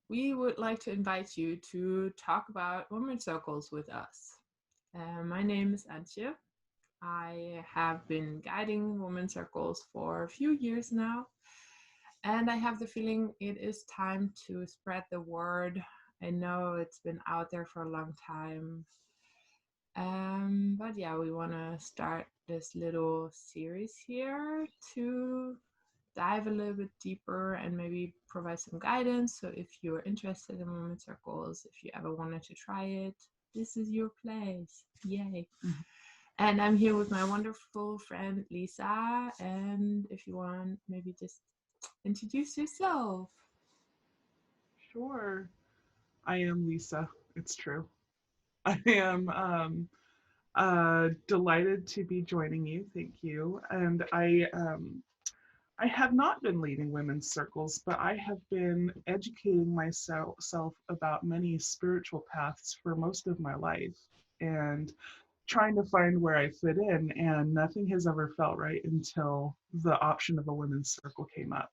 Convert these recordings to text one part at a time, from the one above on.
we would like to invite you to talk about women's circles with us. My name is Antje. I have been guiding women's circles for a few years now, and I have the feeling it is time to spread the word. I know it's been out there for a long time, but yeah, we want to start this little series here to dive a little bit deeper and maybe provide some guidance. So if you're interested in women's circles, if you ever wanted to try it, this is your place. Yay. Mm-hmm. And I'm here with my wonderful friend Lisa. And if you want, maybe just introduce yourself. Sure. I am Lisa. It's true. I am delighted to be joining you. Thank you. And I have not been leading women's circles, but I have been educating myself about many spiritual paths for most of my life and trying to find where I fit in. And nothing has ever felt right until the option of a women's circle came up.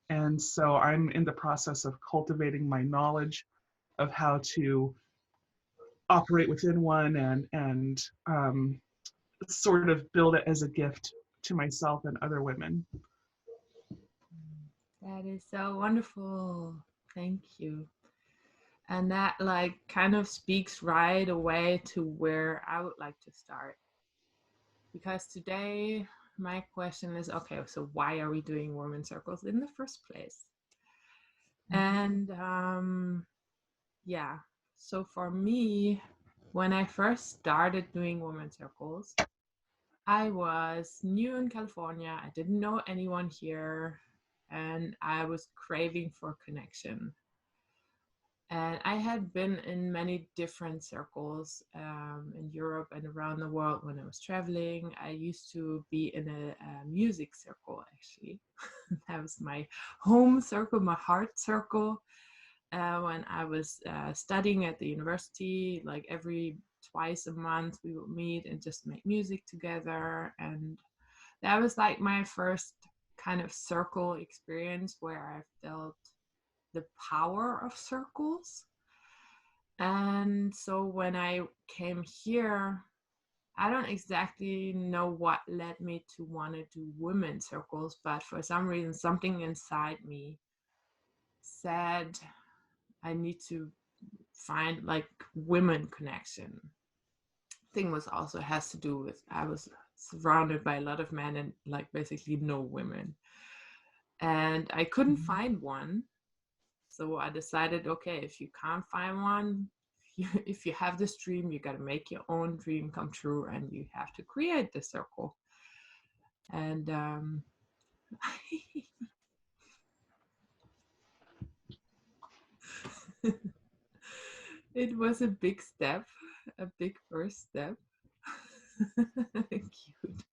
And so I'm in the process of cultivating my knowledge of how to operate within one and sort of build it as a gift to myself and other women. That is so wonderful. Thank you. And that like kind of speaks right away to where I would like to start. Because today my question is, okay, so why are we doing women's circles in the first place? And yeah, so for me, when I first started doing women's circles, I was new in California. I didn't know anyone here, and I was craving for connection. And I had been in many different circles in Europe and around the world when I was traveling. I used to be in a music circle, actually. That was my home circle, my heart circle. When I was studying at the university, like every twice a month, we would meet and just make music together. And that was like my first kind of circle experience where I felt the power of circles. And so when I came here, I don't exactly know what led me to want to do women's circles, but for some reason, something inside me said I need to find like women connection. Thing was also has to do with I was surrounded by a lot of men and like basically no women. And I couldn't find one. So I decided, okay, if you can't find one, if you have this dream, you got to make your own dream come true and you have to create the circle. And it was a big step, a big first step. Cute.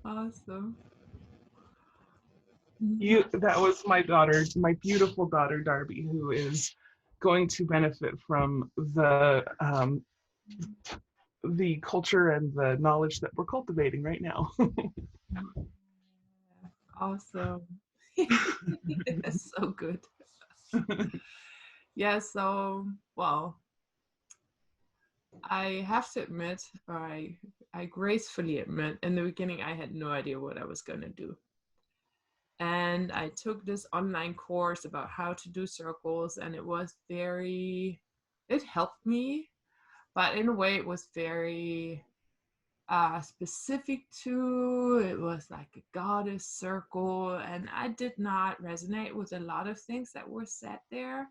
Awesome. That was my daughter, my beautiful daughter Darby, who is going to benefit from the culture and the knowledge that we're cultivating right now. Awesome. That's so good. Yeah, so well, I have to admit, or I gracefully admit, in the beginning I had no idea what I was gonna do. And I took this online course about how to do circles, and it helped me, but in a way it was very specific to, it was like a goddess circle, and I did not resonate with a lot of things that were said there,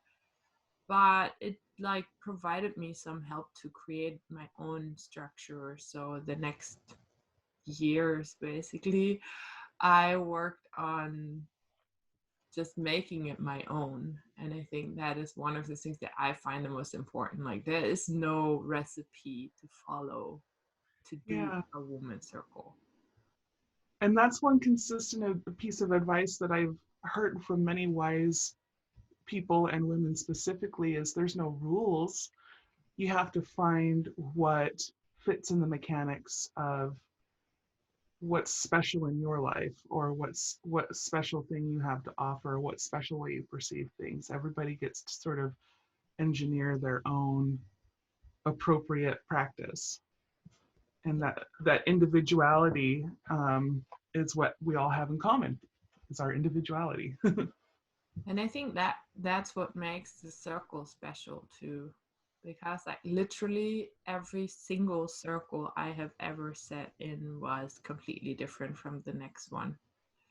but it like provided me some help to create my own structure. So the next years basically I worked on just making it my own. And I think that is one of the things that I find the most important. Like there is no recipe to follow to do Yeah. a woman's circle. And that's one consistent piece of advice that I've heard from many wise people and women specifically is there's no rules. You have to find what fits in the mechanics of what's special in your life, or what special thing you have to offer, what special way you perceive things. Everybody gets to sort of engineer their own appropriate practice, and that individuality is what we all have in common. Is our individuality. And I think that that's what makes the circle special too. Because like literally every single circle I have ever sat in was completely different from the next one.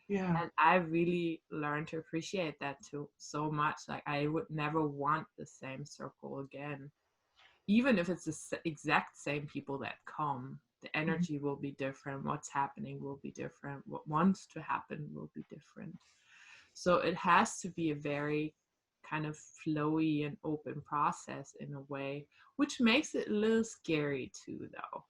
Yeah. And I really learned to appreciate that too so much. Like I would never want the same circle again. Even if it's the exact same people that come, the Mhm. energy will be different. What's happening will be different. What wants to happen will be different. So it has to be a very kind of flowy and open process in a way, which makes it a little scary too, though.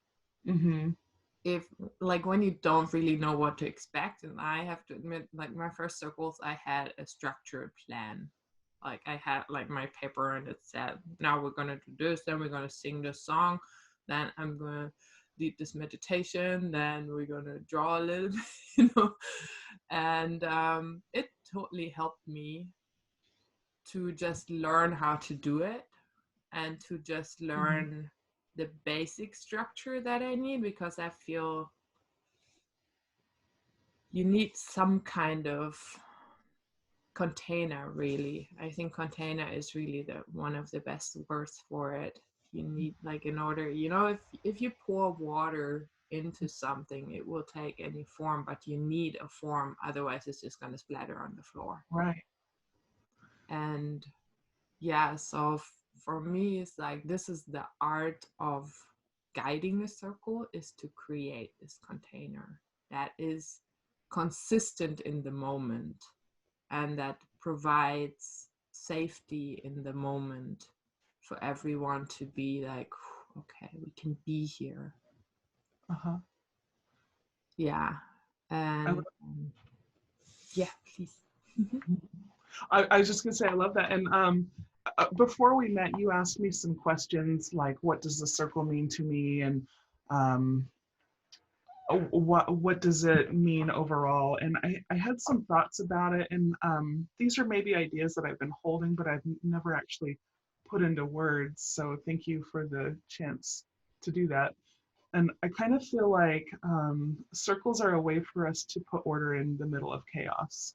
Mhm. If like when you don't really know what to expect, and I have to admit, like my first circles, I had a structured plan. Like I had like my paper, and it said, now we're gonna do this, then we're gonna sing this song, then I'm gonna lead this meditation, then we're gonna draw a little bit, and it totally helped me to just learn how to do it and to just Mhm. learn the basic structure that I need, because I feel you need some kind of container, really. I think container is really the one of the best words for it. You need, like, in order, if you pour water into something, it will take any form, but you need a form, otherwise it's just going to splatter on the floor. Right. And yeah, so for me it's like this is the art of guiding a circle, is to create this container that is consistent in the moment and that provides safety in the moment for everyone to be like, okay, we can be here. Uh-huh. Yeah. I, And yeah, please. I was just gonna say I love that. And before we met, you asked me some questions like, "What does the circle mean to me?" and um, what does it mean overall? And I had some thoughts about it, and these are maybe ideas that I've been holding, but I've never actually put into words. So thank you for the chance to do that. And I kind of feel like circles are a way for us to put order in the middle of chaos.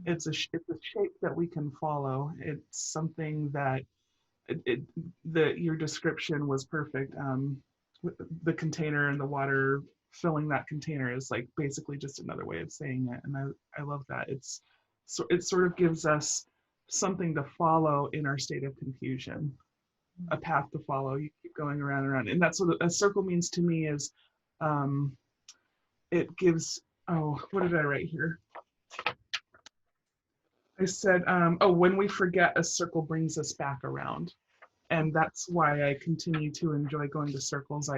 It's a shape that we can follow. It's something that your description was perfect. The container and the water filling that container is like basically just another way of saying it, and I love that. It sort of gives us something to follow in our state of confusion, a path to follow. You keep going around and around, and that's what a circle means to me. Is um, it gives. Oh, what did I write here? I said, oh, when we forget, a circle brings us back around. And that's why I continue to enjoy going to circles.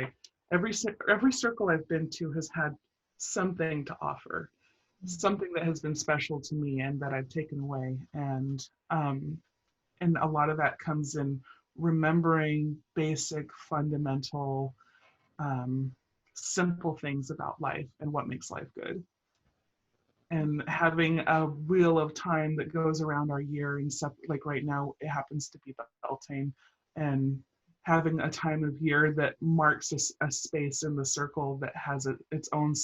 Every circle I've been to has had something to offer, something that has been special to me and that I've taken away. And a lot of that comes in remembering basic, fundamental, um, simple things about life and what makes life good, and having a wheel of time that goes around our year. And stuff like right now it happens to be Beltane, and having a time of year that marks a space in the circle that has its own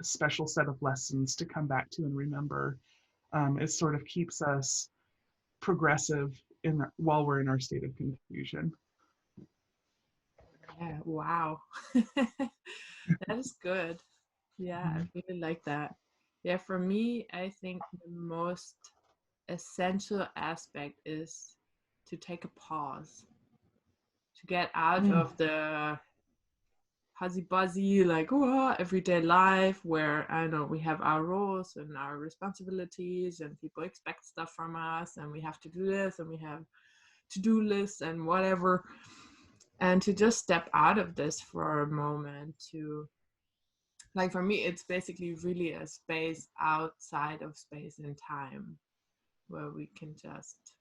special set of lessons to come back to and remember. It sort of keeps us progressive while we're in our state of confusion. Yeah, wow. That is good. Yeah, I Mhm. really like that. Yeah, for me, I think the most essential aspect is to take a pause, to get out Mm. of the fuzzy buzzy, like, oh, everyday life where I know we have our roles and our responsibilities, and people expect stuff from us, and we have to do this, and we have to do lists and whatever. And to just step out of this for a moment, to like, for me it's basically really a space outside of space and time where we can just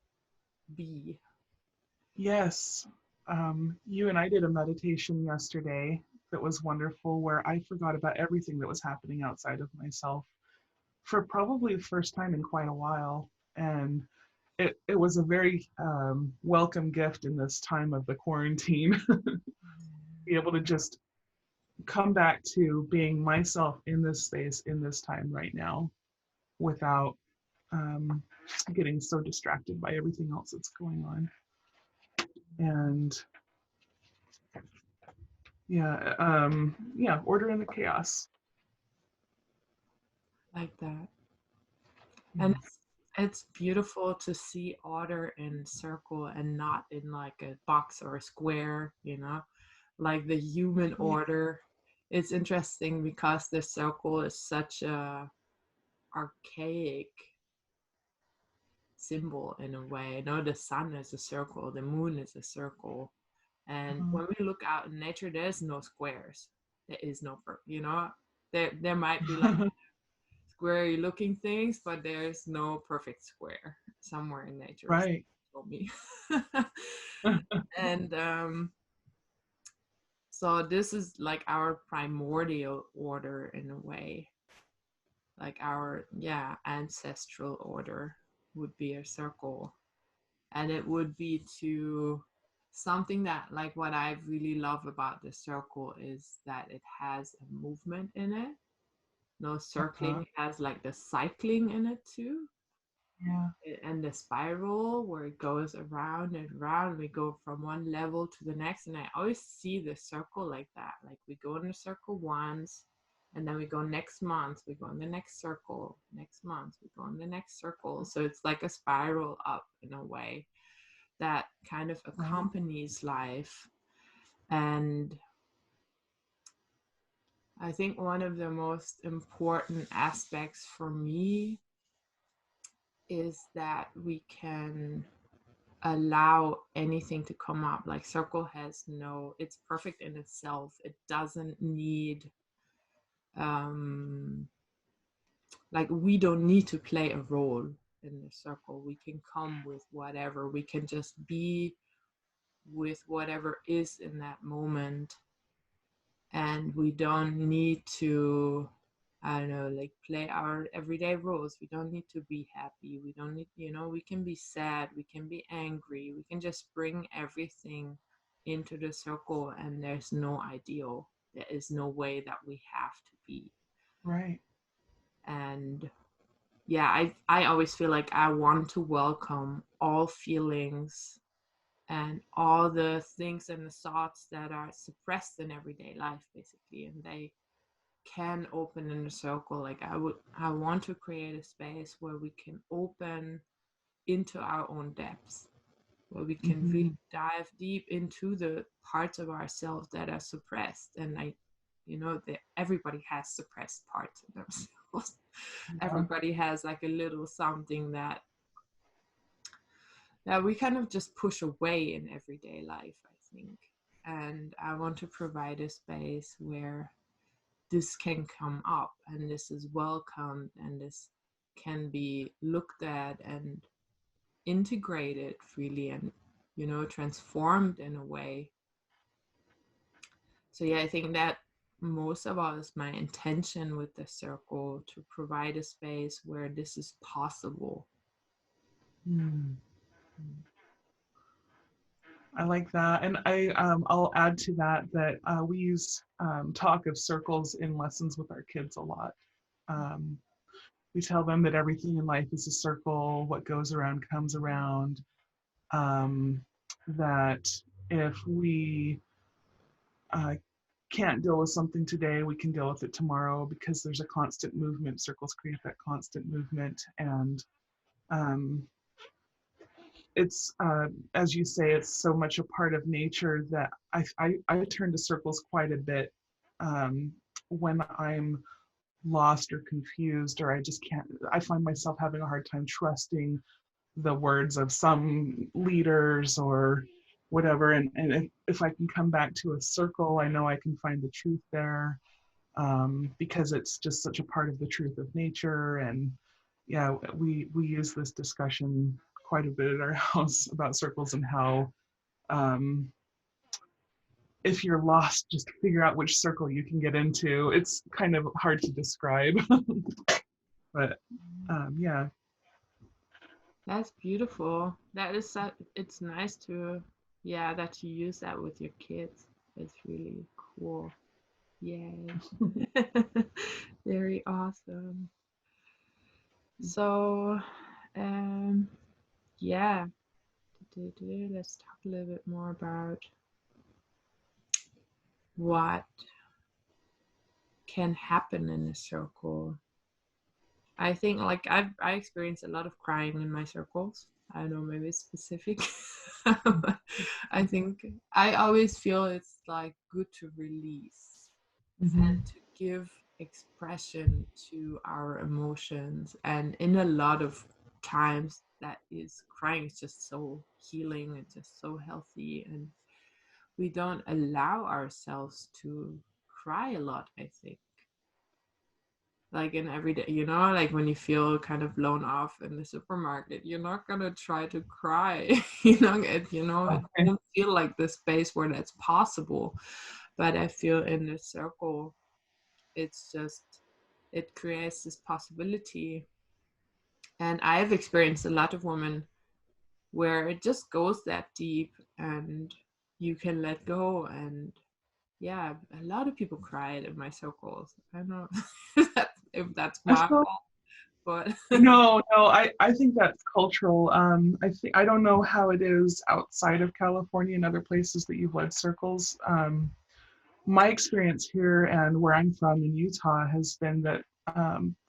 be. Yes. You and I did a meditation yesterday, that was wonderful where I forgot about everything that was happening outside of myself for probably the first time in quite a while. And it was a very welcome gift in this time of the quarantine, be able to just come back to being myself in this space, in this time right now, without um, getting so distracted by everything else that's going on. And yeah, order in the chaos. Like that. And Yeah. it's beautiful to see order in circle and not in like a box or a square, you know, like the human Yeah. order. It's interesting because the circle is such a archaic symbol in a way. You know, the sun is a circle, the moon is a circle. And Uh-huh. when we look out in nature, there's no squares. There is no, you know, there might be like square looking things, but there's no perfect square somewhere in nature. Right. Told me. And so this is like our primordial order in a way, like our, yeah, ancestral order would be a circle. And it would be to something that, like, what I really love about the circle is that it has a movement in it. No, Uh-huh. circling has like the cycling in it too, Yeah. and the spiral where it goes around and around. We go from one level to the next, and I always see the circle like that. Like we go in a circle once, and then we go next month, we go in the next circle, next month we go in the next circle. So it's like a spiral up in a way that kind of Right. accompanies life. And I think one of the most important aspects for me is that we can allow anything to come up. Like circle has no, it's perfect in itself. It doesn't need um like we don't need to play a role in the circle. We can come with whatever. We can just be with whatever is in that moment, and we don't need to, I don't know, like play our everyday roles. We don't need to be happy. We don't need, you know, we can be sad. We can be angry. We can just bring everything into the circle, and there's no ideal. There is no way that we have to be. Right. And yeah, I always feel like I want to welcome all feelings and all the things and the thoughts that are suppressed in everyday life, basically, and they can open in a circle. Like I want to create a space where we can open into our own depths, where we can Mm-hmm. really dive deep into the parts of ourselves that are suppressed. And I, you know, that everybody has suppressed parts of themselves. Yeah. Everybody has like a little something that we kind of just push away in everyday life, I think. And I want to provide a space where this can come up and this is welcomed and this can be looked at and integrated freely and, you know, transformed in a way. So yeah, I think that most of all is my intention with the circle, to provide a space where this is possible. Mm. I like that, and I'll add to that that we use talk of circles in lessons with our kids a lot. Um, we tell them that everything in life is a circle. What goes around comes around. Um, that if we uh, can't deal with something today, we can deal with it tomorrow because there's a constant movement. Circles create that constant movement, and um, it's as you say, it's so much a part of nature that I turn to circles quite a bit when I'm lost or confused, or I just can't. I find myself having a hard time trusting the words of some leaders or whatever. And if I can come back to a circle, I know I can find the truth there, because it's just such a part of the truth of nature. And yeah, we use this discussion quite a bit at our house about circles and how um, if you're lost, just figure out which circle you can get into. It's kind of hard to describe, but yeah. That's beautiful. That is so, it's nice to, yeah, that you use that with your kids. It's really cool. Yay. Very awesome. So, um, yeah, let's talk a little bit more about what can happen in a circle. I think like I experience a lot of crying in my circles. I don't know, maybe it's specific. I think I always feel it's like good to release and to give expression to our emotions. And in a lot of times that is crying is just so healing and just so healthy, and we don't allow ourselves to cry a lot, I think, like in everyday, like when you feel kind of blown off in the supermarket, you're not gonna try to cry. It Okay. won't feel like the space where that's possible. But I feel in the circle, it's just, it creates this possibility. And I've experienced a lot of women where it just goes that deep and you can let go. And yeah, a lot of people cried in my circles. I don't know if that's I my feel fault, but no, I think that's cultural. I don't know how it is outside of California and other places that you've led circles. My experience here and where I'm from in Utah has been that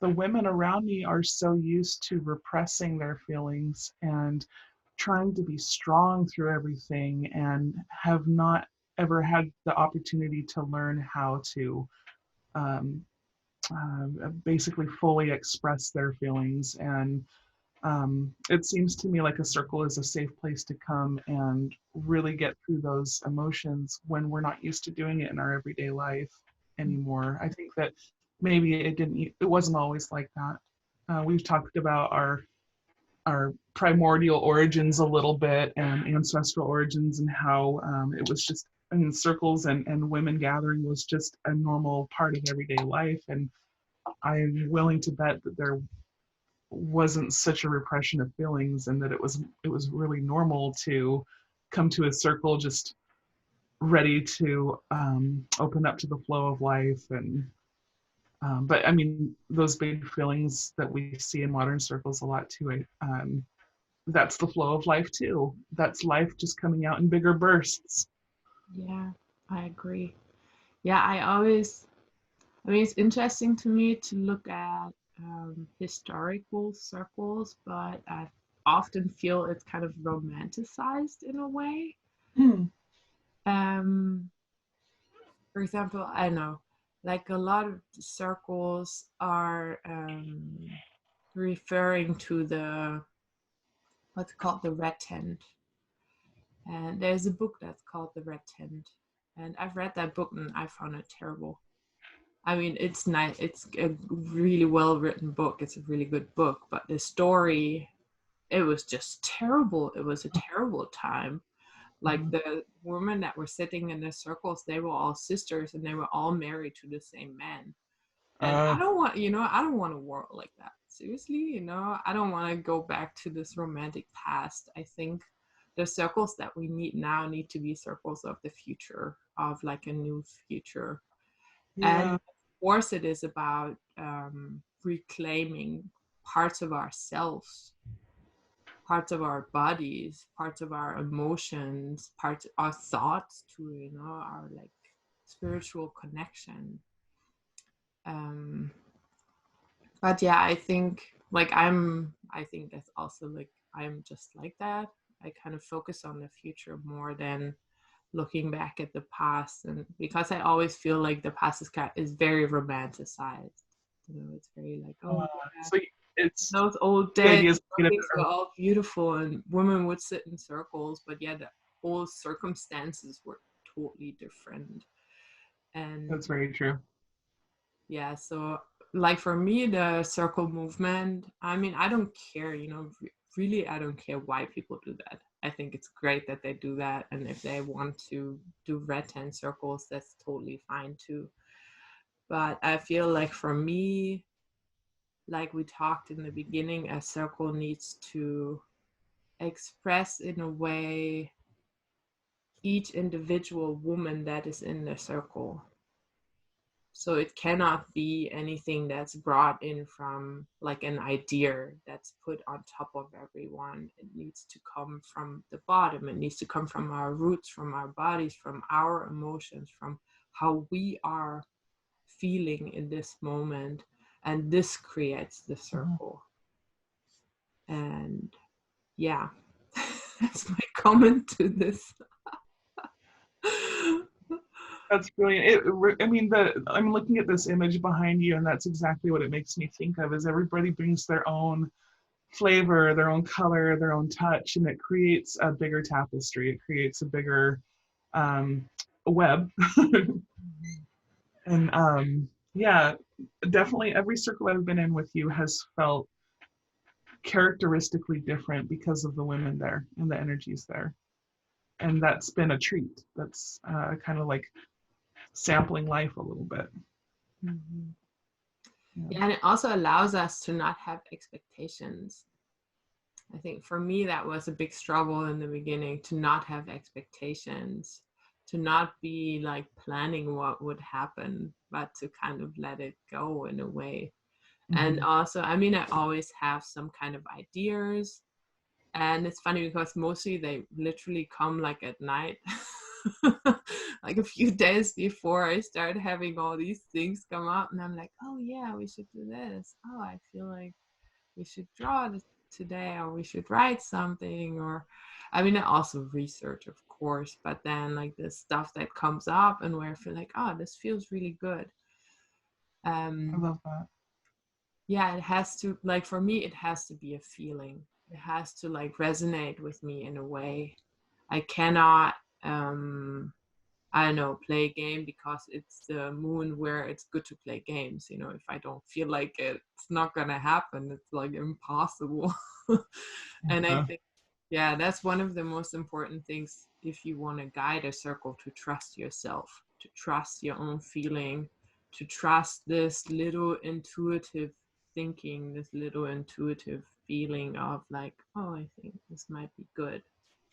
the women around me are so used to repressing their feelings and trying to be strong through everything and have not ever had the opportunity to learn how to um, basically fully express their feelings. And it seems to me like a circle is a safe place to come and really get through those emotions when we're not used to doing it in our everyday life anymore. I think that maybe it wasn't always like that. We've talked about our primordial origins a little bit and ancestral origins and how it was just in circles and women gathering was just a normal part of everyday life. And I'm willing to bet that there wasn't such a repression of feelings and that it was really normal to come to a circle just ready to open up to the flow of life. And but I mean those big feelings that we see in modern circles a lot too, that's the flow of life too. That's life just coming out in bigger bursts. yeah, I agree. Yeah, I mean, it's interesting to me to look at historical circles, but I often feel it's kind of romanticized in a way. Hmm. Um, for example, I know, like a lot of circles are referring to the, what's called the red tent. And there's a book that's called The Red Tent. And I've read that book and I found it terrible. I mean, it's nice. It's a really well written book. It's a really good book. But the story, it was just terrible. It was a terrible time. Like Mhm. the women that were sitting in the circles, they were all sisters and they were all married to the same man. And Uh, I don't want a world like that. Seriously, I don't want to go back to this romantic past. I think the circles that we need now need to be circles of the future, of like a new future. And yeah, of course, it is about reclaiming parts of ourselves, parts of our bodies, parts of our emotions, parts of our thoughts too, our like spiritual connection. Um, but yeah, I think I think that's also like I'm just like that. I kind of focus on the future more than looking back at the past, and because I always feel like the past is very romanticized. It's very like, oh yeah, so it's those old the days, idea is to get things were all beautiful, and women would sit in circles, but yeah, the whole circumstances were totally different. And that's very true. yeah, so like for me, the circle movement, I mean, I don't care, really, I don't care why people do that. I think it's great that they do that. And if they want to do red 10 circles, that's totally fine too. But I feel like for me, like we talked in the beginning, a circle needs to express in a way each individual woman that is in the circle. So it cannot be anything that's brought in from like an idea that's put on top of everyone. It needs to come from the bottom. It needs to come from our roots, from our bodies, from our emotions, from how we are feeling in this moment. And this creates the circle. And yeah, that's my comment to this. That's brilliant. I mean, I'm looking at this image behind you, and that's exactly what it makes me think of. Is everybody brings their own flavor, their own color, their own touch, and it creates a bigger tapestry. It creates a bigger um, web. And yeah, definitely every circle I've been in with you has felt characteristically different because of the women there and the energies there. And that's been a treat. That's kind of like sampling life a little bit. Mhm. Yeah. Yeah, and it also allows us to not have expectations. I think for me, that was a big struggle in the beginning, to not have expectations, to not be like planning what would happen, but to kind of let it go in a way. And Mm-hmm. also, I mean, I always have some kind of ideas. And it's funny because mostly they literally come like at night. Like a few days before I start having all these things come up, and I'm like, oh yeah, we should do this. Oh, I feel like we should draw this today, or we should write something. Or I mean, I also research, of course, but then like this stuff that comes up and where I feel like, oh, this feels really good. I um love that. yeah, it has to, like, for me it has to be a feeling. It has to like resonate with me in a way. I cannot I don't know, play a game because it's the moon where it's good to play games. If I don't feel like it, it's not gonna happen. It's like impossible. And I Uh, think, yeah, that's one of the most important things if you want to guide a circle: to trust yourself, to trust your own feeling, to trust this little intuitive thinking, this little intuitive feeling of like, oh, I think this might be good.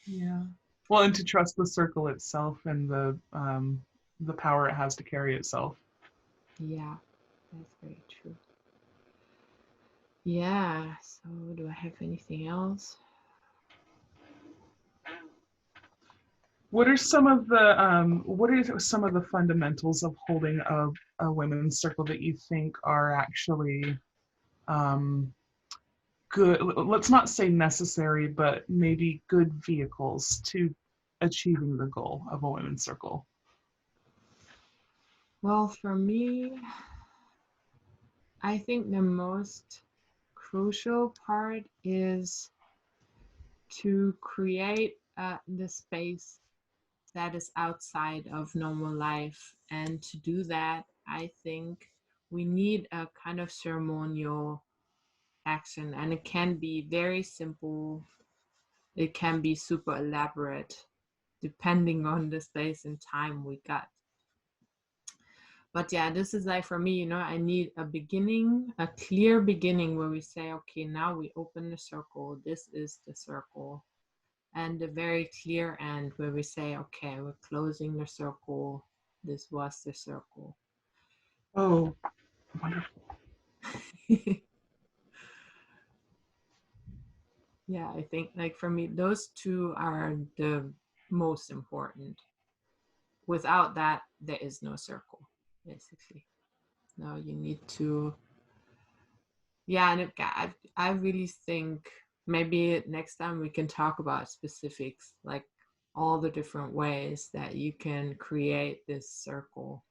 yeah. Well, and to trust the circle itself and the power it has to carry itself. Yeah, that's very true. Yeah, so do I have anything else? what are some of the fundamentals of holding a women's circle that you think are actually um, good? Let's not say necessary, but maybe good vehicles to achieving the goal of a women's circle. Well, for me, I think the most crucial part is to create the space that is outside of normal life. And to do that, I think we need a kind of ceremonial action. And it can be very simple, it can be super elaborate, depending on the space and time we got. But yeah, this is like for me, I need a beginning, a clear beginning where we say, okay, now we open the circle. This is the circle. And a very clear end where we say, okay, we're closing the circle. This was the circle. Oh, wonderful. Yeah, I think like for me, those two are the most important. Without that, there is no circle, basically. No, you need to, yeah, and I really think maybe next time we can talk about specifics, like all the different ways that you can create this circle.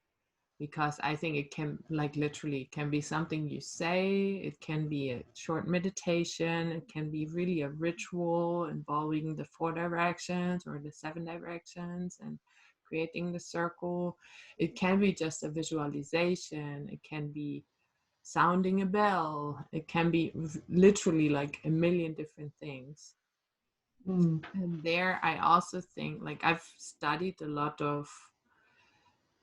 Because I think it can, like, literally can be something you say, it can be a short meditation, it can be really a ritual involving the 4 directions or the 7 directions and creating the circle. It can be just a visualization, it can be sounding a bell, it can be literally like a million different things. Mm. And there I also think, like, I've studied a lot of,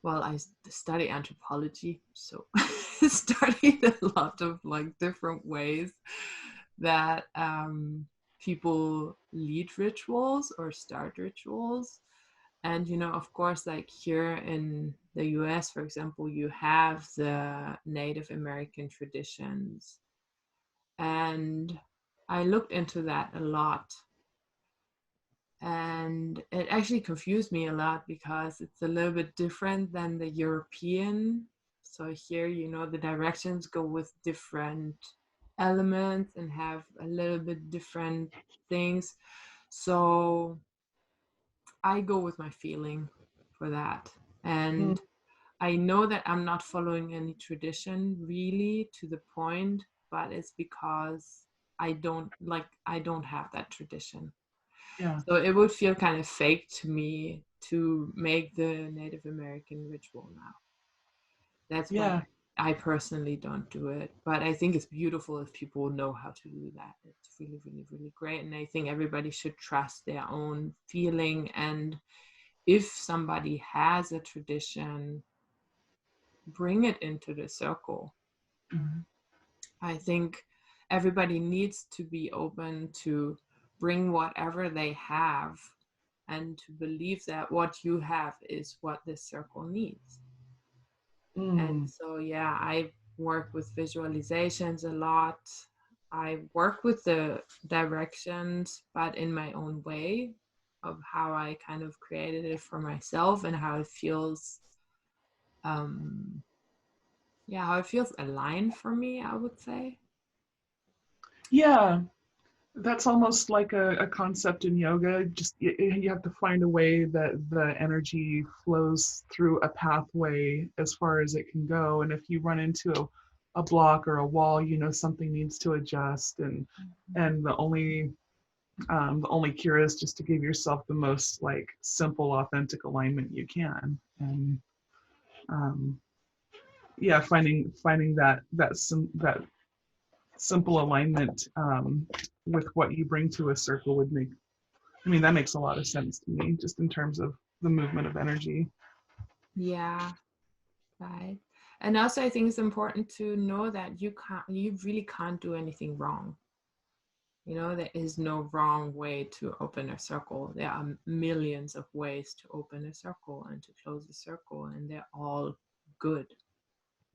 well, I study anthropology, so studied a lot of like different ways that people lead rituals or start rituals. And, of course, like here in the US, for example, you have the Native American traditions. And I looked into that a lot. And it actually confused me a lot because it's a little bit different than the European. So here, the directions go with different elements and have a little bit different things. So I go with my feeling for that. Mm. And I know that I'm not following any tradition really to the point, but it's because I don't have that tradition. Yeah. So it would feel kind of fake to me to make the Native American ritual now. That's why Yeah. I personally don't do it. But I think it's beautiful if people know how to do that. It's really, really, really great. And I think everybody should trust their own feeling. And if somebody has a tradition, bring it into the circle. Mhm. I think everybody needs to be open to bring whatever they have and to believe that what you have is what this circle needs. And Mm. so, yeah, I work with visualizations a lot. I work with the directions, but in my own way of how I kind of created it for myself and how it feels, um, yeah, how it feels aligned for me, I would say. Yeah. That's almost like a concept in yoga. Just you have to find a way that the energy flows through a pathway as far as it can go. And if you run into a block or a wall, something needs to adjust. And the only cure is just to give yourself the most like simple, authentic alignment you can. And um, yeah, finding that simple alignment with what you bring to a circle would make. I mean, that makes a lot of sense to me, just in terms of the movement of energy. Yeah, right. And also, I think it's important to know that you really can't do anything wrong. There is no wrong way to open a circle. There are millions of ways to open a circle and to close a circle, and they're all good.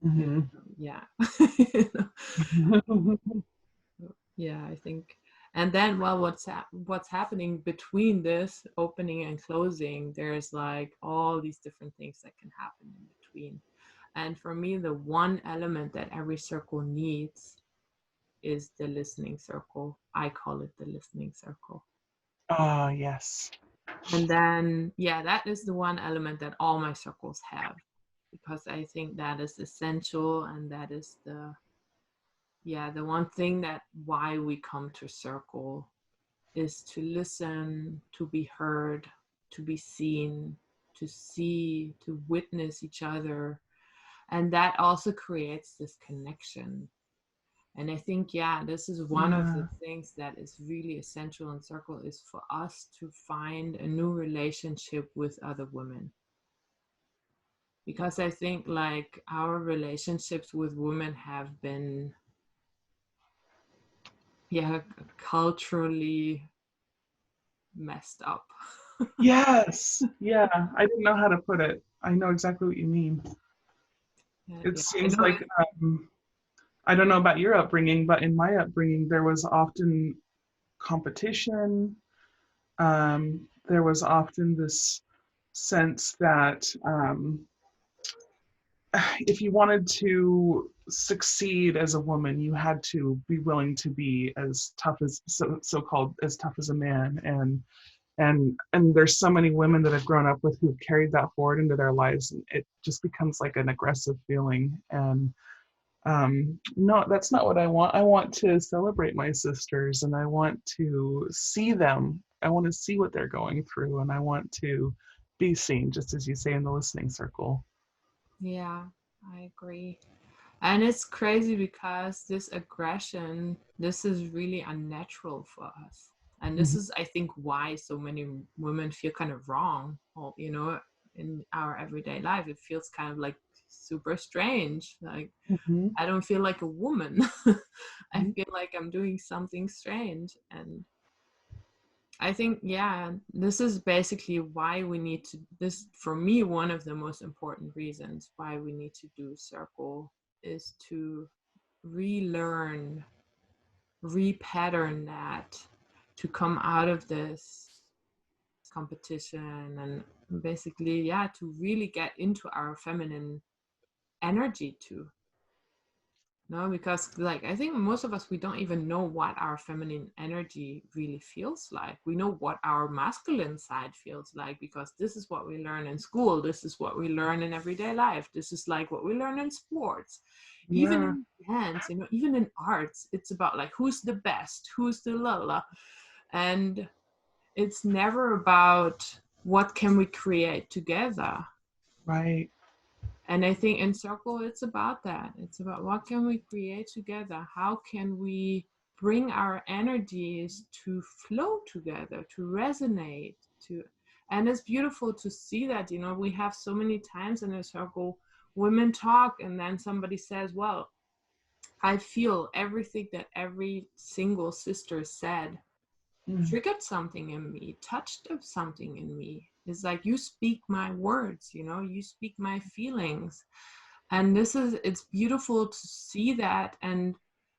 Hmm. Yeah. You know? Yeah, I think. And then, well, what's happening between this opening and closing? There's like all these different things that can happen in between. And for me, the one element that every circle needs is the listening circle. I call it the listening circle. Ah, yes. And then, yeah, that is the one element that all my circles have, because I think that is essential, and that is the one thing that why we come to circle is to listen, to be heard, to be seen, to see, to witness each other. And that also creates this connection. And I think, yeah, this is one of the Yeah. things that is really essential in circle is for us to find a new relationship with other women. Because I think like our relationships with women have been, yeah, culturally messed up. Yes. Yeah. I didn't know how to put it. I know exactly what you mean. It Yeah, I seems know. like I don't know about your upbringing, but in my upbringing, there was often competition. There was often this sense that if you wanted to succeed as a woman, you had to be willing to be as tough as so-called as tough as a man. And there's so many women that I've grown up with who've carried that forward into their lives, and it just becomes like an aggressive feeling. And no, that's not what I want. I want to celebrate my sisters, and I want to see them. I want to see what they're going through, and I want to be seen, just as you say in the listening circle. Yeah, I agree. And it's crazy because this aggression, this is really unnatural for us. And this Mhm. is, I think, why so many women feel kind of wrong, or, in our everyday life. It feels kind of like super strange. Like, Mhm. I don't feel like a woman. I Mhm. feel like I'm doing something strange. And I think, yeah, this is basically why we need to, this, for me, one of the most important reasons why we need to do Circle is to relearn, repattern that, to come out of this competition and basically, yeah, to really get into our feminine energy too. No, because like I think most of us, we don't even know what our feminine energy really feels like. We know what our masculine side feels like because this is what we learn in school. This is what we learn in everyday life. This is like what we learn in sports, even Yeah. in dance, even in arts. It's about like who's the best, who's the la la, and it's never about what can we create together. Right. And I think in Circle, it's about that. It's about what can we create together? How can we bring our energies to flow together, to resonate, to and it's beautiful to see that, we have so many times in a circle, women talk and then somebody says, well, I feel everything that every single sister said Mm. triggered something in me, touched something in me. It's like you speak my words, you speak my feelings. And it's beautiful to see that, and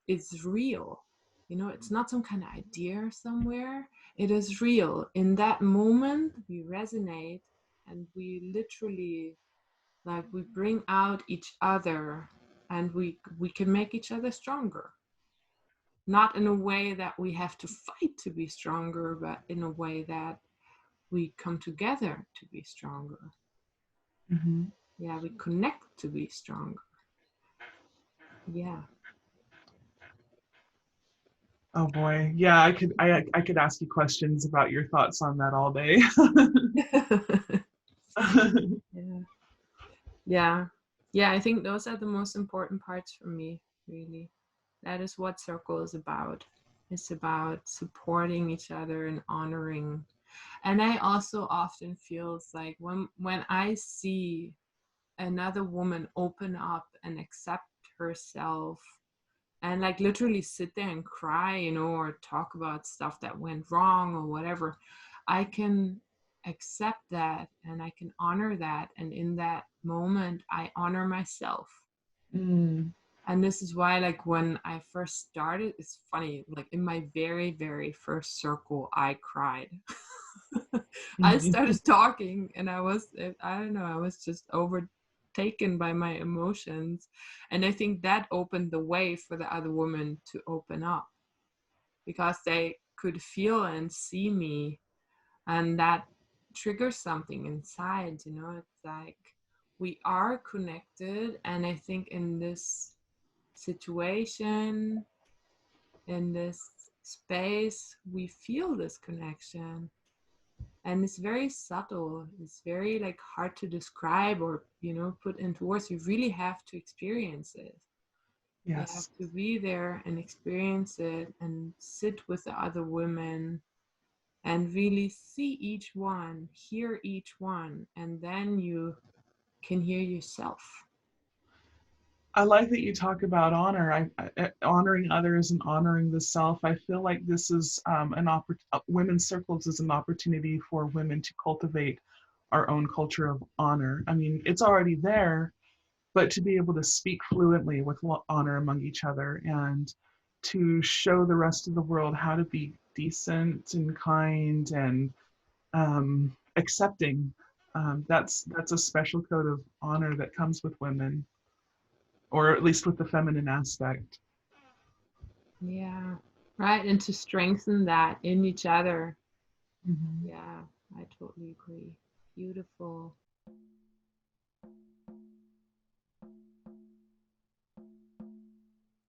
it's real. It's not some kind of idea somewhere. It is real. In that moment, we resonate and we literally, like, we bring out each other and we can make each other stronger, not in a way that we have to fight to be stronger, but in a way that we come together to be stronger. Mhm. Yeah, we connect to be stronger. Yeah. Oh boy. Yeah, I could ask you questions about your thoughts on that all day. Yeah. Yeah. Yeah, I think those are the most important parts for me, really. That is what Circle is about. It's about supporting each other and honoring. And I also often feels like when I see another woman open up and accept herself and like literally sit there and cry, or talk about stuff that went wrong or whatever, I can accept that and I can honor that. And in that moment, I honor myself. Mm. And this is why, like, when I first started, it's funny, like, in my very, very first circle, I cried. I started talking and I don't know, I was just overtaken by my emotions. And I think that opened the way for the other women to open up because they could feel and see me. And that triggers something inside, it's like we are connected. And I think in this situation, in this space, we feel this connection, and it's very subtle. It's very like hard to describe or put into words. You really have to experience it. You have Yes. to be there and experience it and sit with the other women and really see each one, hear each one, and then you can hear yourself. I like that you talk about honor. Honoring others and honoring the self. I feel like this is an women's circles is an opportunity for women to cultivate our own culture of honor. I mean, it's already there, but to be able to speak fluently with honor among each other and to show the rest of the world how to be decent and kind and accepting. That's a special code of honor that comes with women, or at least with the feminine aspect. Yeah, right. And to strengthen that in each other. Mhm. Yeah, I totally agree. Beautiful.